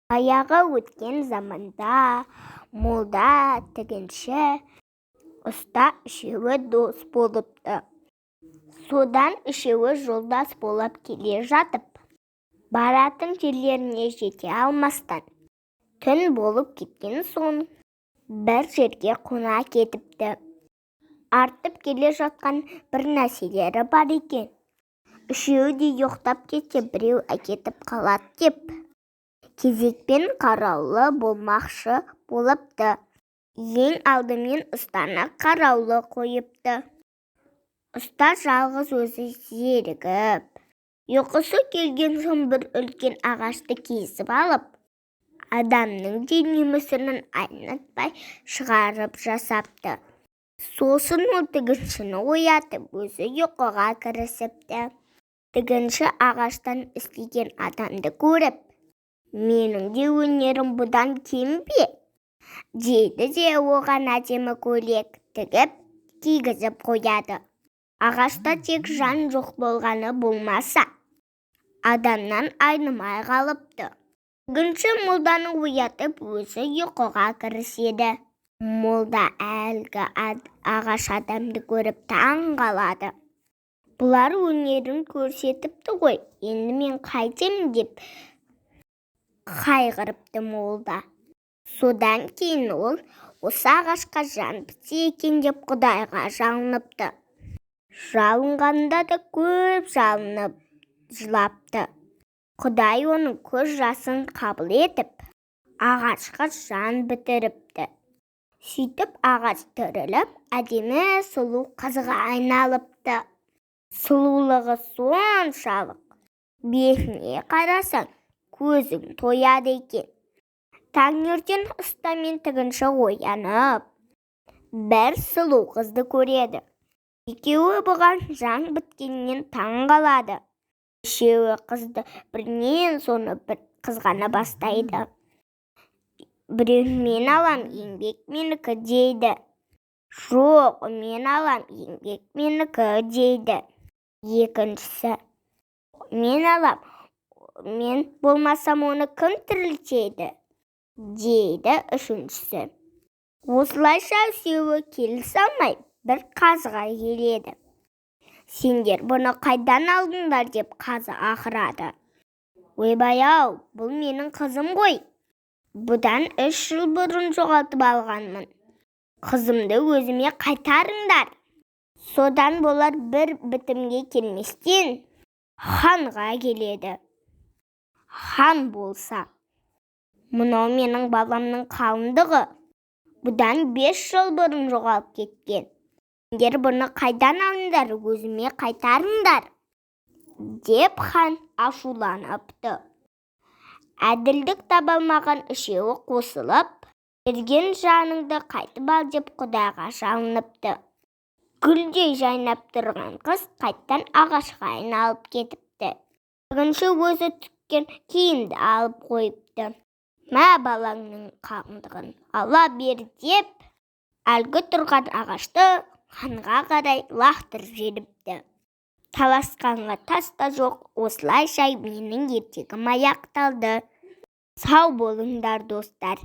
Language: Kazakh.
Баяғы өткен заманда молда, тігінші, ұста үшеуі дос болыпты. Содан үшеуі жолдас болып келе жатып, баратын жерлеріне жете алмастан, түн болып кеткен соң бір жерге қона кетіпті. Артып келе жатқан бір нәрселері бар екен. Үшеуі де ұйықтап кетсе, біреу әкетіп қалады деп, кезекпен қараулы болмақшы болыпты. Ең алдымен ұстаны қараулы қойыпты. Ұста жалғыз өзі зерігіп, ұйқысы келген соң бір үлкен ағашты кесіп алып, адамның дене мүсінін айнытпай шығарып жасапты. Сосын ол тігіншіні оятып, өзі ұйқыға кірісіпті. Тігінші ағаштан істеген адамды көріп, менің де өнерім бұдан кем бе? Дейді де оған әдемі көйлек тігіп кигізіп қояды. Ағашта тек жан жоқ болғаны болмаса, адамнан айнымай қалыпты. Тігінші молданы оятып, өзі ұйқыға кіріседі. Молда әлгі ағаш адамды көріп таң қалады. Бұлар өнерін көрсетіпті ғой, енді мен қайтем деп қайғырыпты молда. Содан кейін ол осы ағашқа жан бітсе екен деп Құдайға жалыныпты. Жалынғанда да көп жалынып жылапты. Құдай оның көз жасын қабыл етіп, ағашқа жан бітіріпті. Сөйтіп ағаш тіріліп, әдемі сұлу қызға айналыпты. Сұлулығы соншалық, бетіне қарасаң, көзің тояды екен. Таңертең ұста мен тігінші оянып, бір сұлу қызды көреді. Екеуі бұған жан біткеннен таң қалады. Үшеуі қызды бірінен соны бір қызғана бастайды. Біреу мен алам, еңбек менікі дейді. Жоқ, мен алам, еңбек менікі дейді. Екіншісі, мен алам, мен болмасам оны кім тірілтеді, дейді үшіншісі. Осылайша үшеуі келісе алмай бір қазыға келеді. Сендер бұны қайдан алдыңдар деп қазы ақырады. Ойбай-ау, бұл менің қызым ғой. Бұдан 3 жыл бұрын жоғалтып алғанмын. Қызымды өзіме қайтарыңдар. Содан болар бір бітімге келместен ханға келеді. Хан болса, мынау менің баламның қалыңдығы, бұдан 5 жыл бұрын жоғалып кеткен. Сендер бұны қайдан алдыңдар, өзіме қайтарыңдар, деп хан ашуланыпты. Әділдік табалмаған үшеуі қосылып, берген жаныңды қайтып ал деп Құдайға жалыныпты. Гүлдей жайнап тұрған қыз қайттан ағашқа айналып кетіпті. Тігінші өзі тіккен киімді алып қойыпты. Мә балаңның қалыңдығын ала бер деп, әлгі тұрған ағашты ханға қарай лақтырып жіберіпті. Таласқанға тас та жоқ, осылайша менің ертегім аяқталды. Сау болыңдар достар.